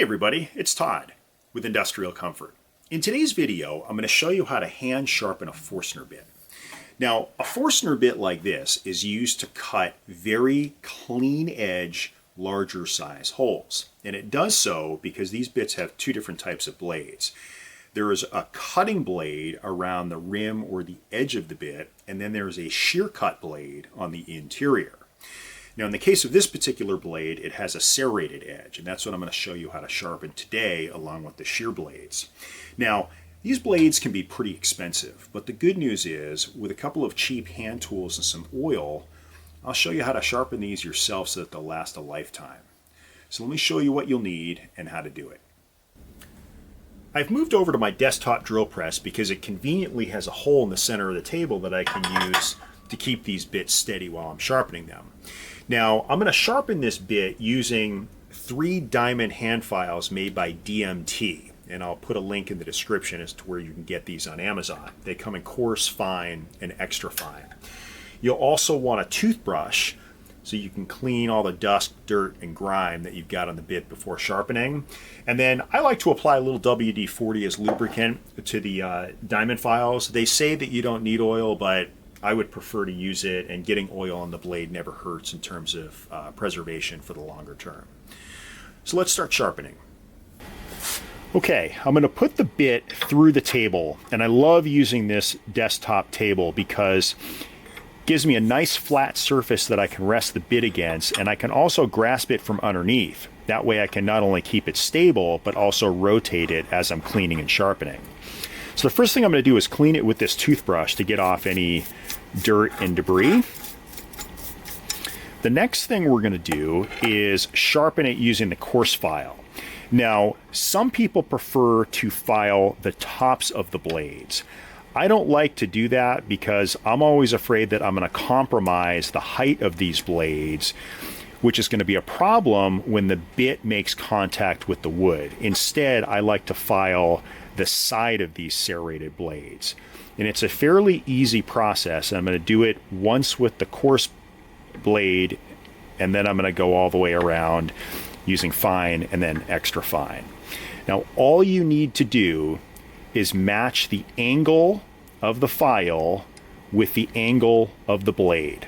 Hey everybody, it's Todd with Industrial Comfort. In today's video, I'm going to show you how to hand sharpen a Forstner bit. Now, a Forstner bit like this is used to cut very clean edge, larger size holes. And it does so because these bits have two different types of blades. There is a cutting blade around the rim or the edge of the bit, and then there is a shear cut blade on the interior. Now, in the case of this particular blade, it has a serrated edge, and that's what I'm going to show you how to sharpen today along with the shear blades. Now, these blades can be pretty expensive, but the good news is, with a couple of cheap hand tools and some oil, I'll show you how to sharpen these yourself so that they'll last a lifetime. So let me show you what you'll need and how to do it. I've moved over to my desktop drill press because it conveniently has a hole in the center of the table that I can use to keep these bits steady while I'm sharpening them. Now, I'm going to sharpen this bit using 3 diamond hand files made by DMT, and I'll put a link in the description as to where you can get these on Amazon. They come in coarse, fine, and extra fine. You'll also want a toothbrush so you can clean all the dust, dirt, and grime that you've got on the bit before sharpening. And then I like to apply a little WD-40 as lubricant to the diamond files. They say that you don't need oil, but I would prefer to use it, and getting oil on the blade never hurts in terms of preservation for the longer term. So let's start sharpening. Okay, I'm going to put the bit through the table, and I love using this desktop table because it gives me a nice flat surface that I can rest the bit against, and I can also grasp it from underneath. That way I can not only keep it stable, but also rotate it as I'm cleaning and sharpening. So the first thing I'm going to do is clean it with this toothbrush to get off any dirt and debris. The next thing we're going to do is sharpen it using the coarse file. Now, some people prefer to file the tops of the blades. I don't like to do that because I'm always afraid that I'm going to compromise the height of these blades, which is going to be a problem when the bit makes contact with the wood. Instead, I like to file the side of these serrated blades. And it's a fairly easy process. I'm going to do it once with the coarse blade, and then I'm going to go all the way around using fine and then extra fine. Now, all you need to do is match the angle of the file with the angle of the blade.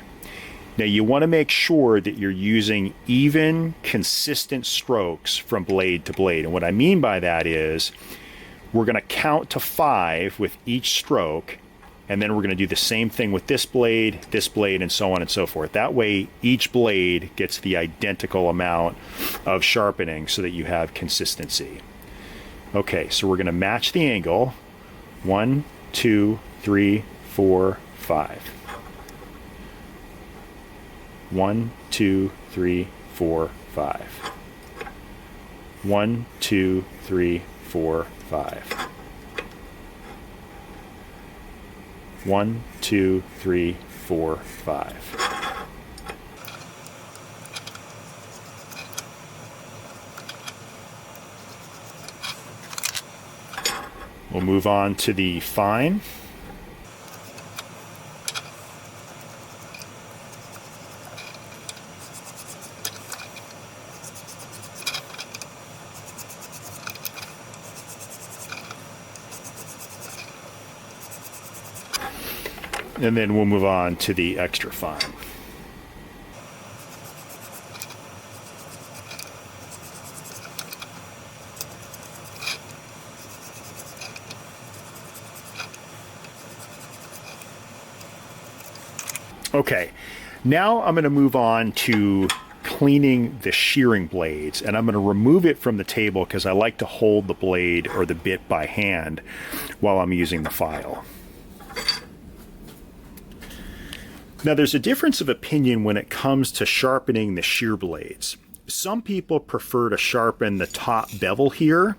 Now, you want to make sure that you're using even, consistent strokes from blade to blade. And what I mean by that is, we're going to count to 5 with each stroke, and then we're going to do the same thing with this blade, and so on and so forth. That way, each blade gets the identical amount of sharpening so that you have consistency. Okay, so we're going to match the angle. 1, 2, 3, 4, 5. 1, 2, 3, 4, 5. 1, 2, 3, 4, 5. 1, 2, 3, 4, 5. We'll move on to the fine. And then we'll move on to the extra fine. Okay, now I'm going to move on to cleaning the shearing blades, and I'm going to remove it from the table because I like to hold the blade or the bit by hand while I'm using the file. Now, there's a difference of opinion when it comes to sharpening the shear blades. Some people prefer to sharpen the top bevel here.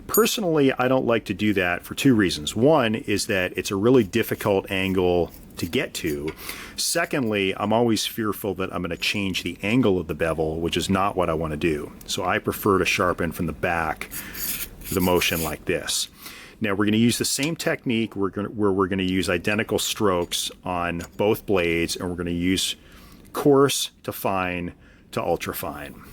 Personally, I don't like to do that for 2 reasons. One is that it's a really difficult angle to get to. Secondly, I'm always fearful that I'm going to change the angle of the bevel, which is not what I want to do. So I prefer to sharpen from the back, the motion like this. Now we're going to use the same technique where we're going to use identical strokes on both blades, and we're going to use coarse to fine to ultra fine.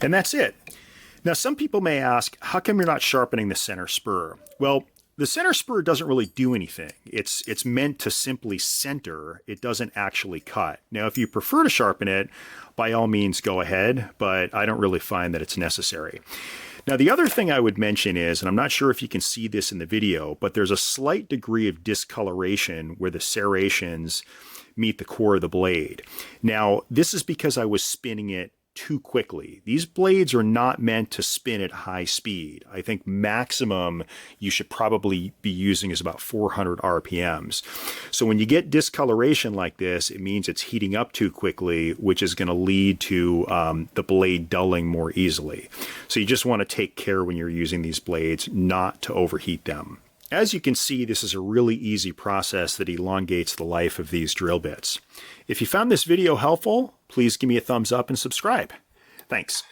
And that's it. Now, some people may ask, how come you're not sharpening the center spur? Well, the center spur doesn't really do anything. It's meant to simply center. It doesn't actually cut. Now, if you prefer to sharpen it, by all means go ahead, but I don't really find that it's necessary. Now, the other thing I would mention is, and I'm not sure if you can see this in the video, but there's a slight degree of discoloration where the serrations meet the core of the blade. Now, this is because I was spinning it too quickly. These blades are not meant to spin at high speed. I think maximum you should probably be using is about 400 RPMs. So when you get discoloration like this, it means it's heating up too quickly, which is going to lead to the blade dulling more easily. So you just want to take care when you're using these blades not to overheat them. As you can see, this is a really easy process that elongates the life of these drill bits. If you found this video helpful, please give me a thumbs up and subscribe. Thanks.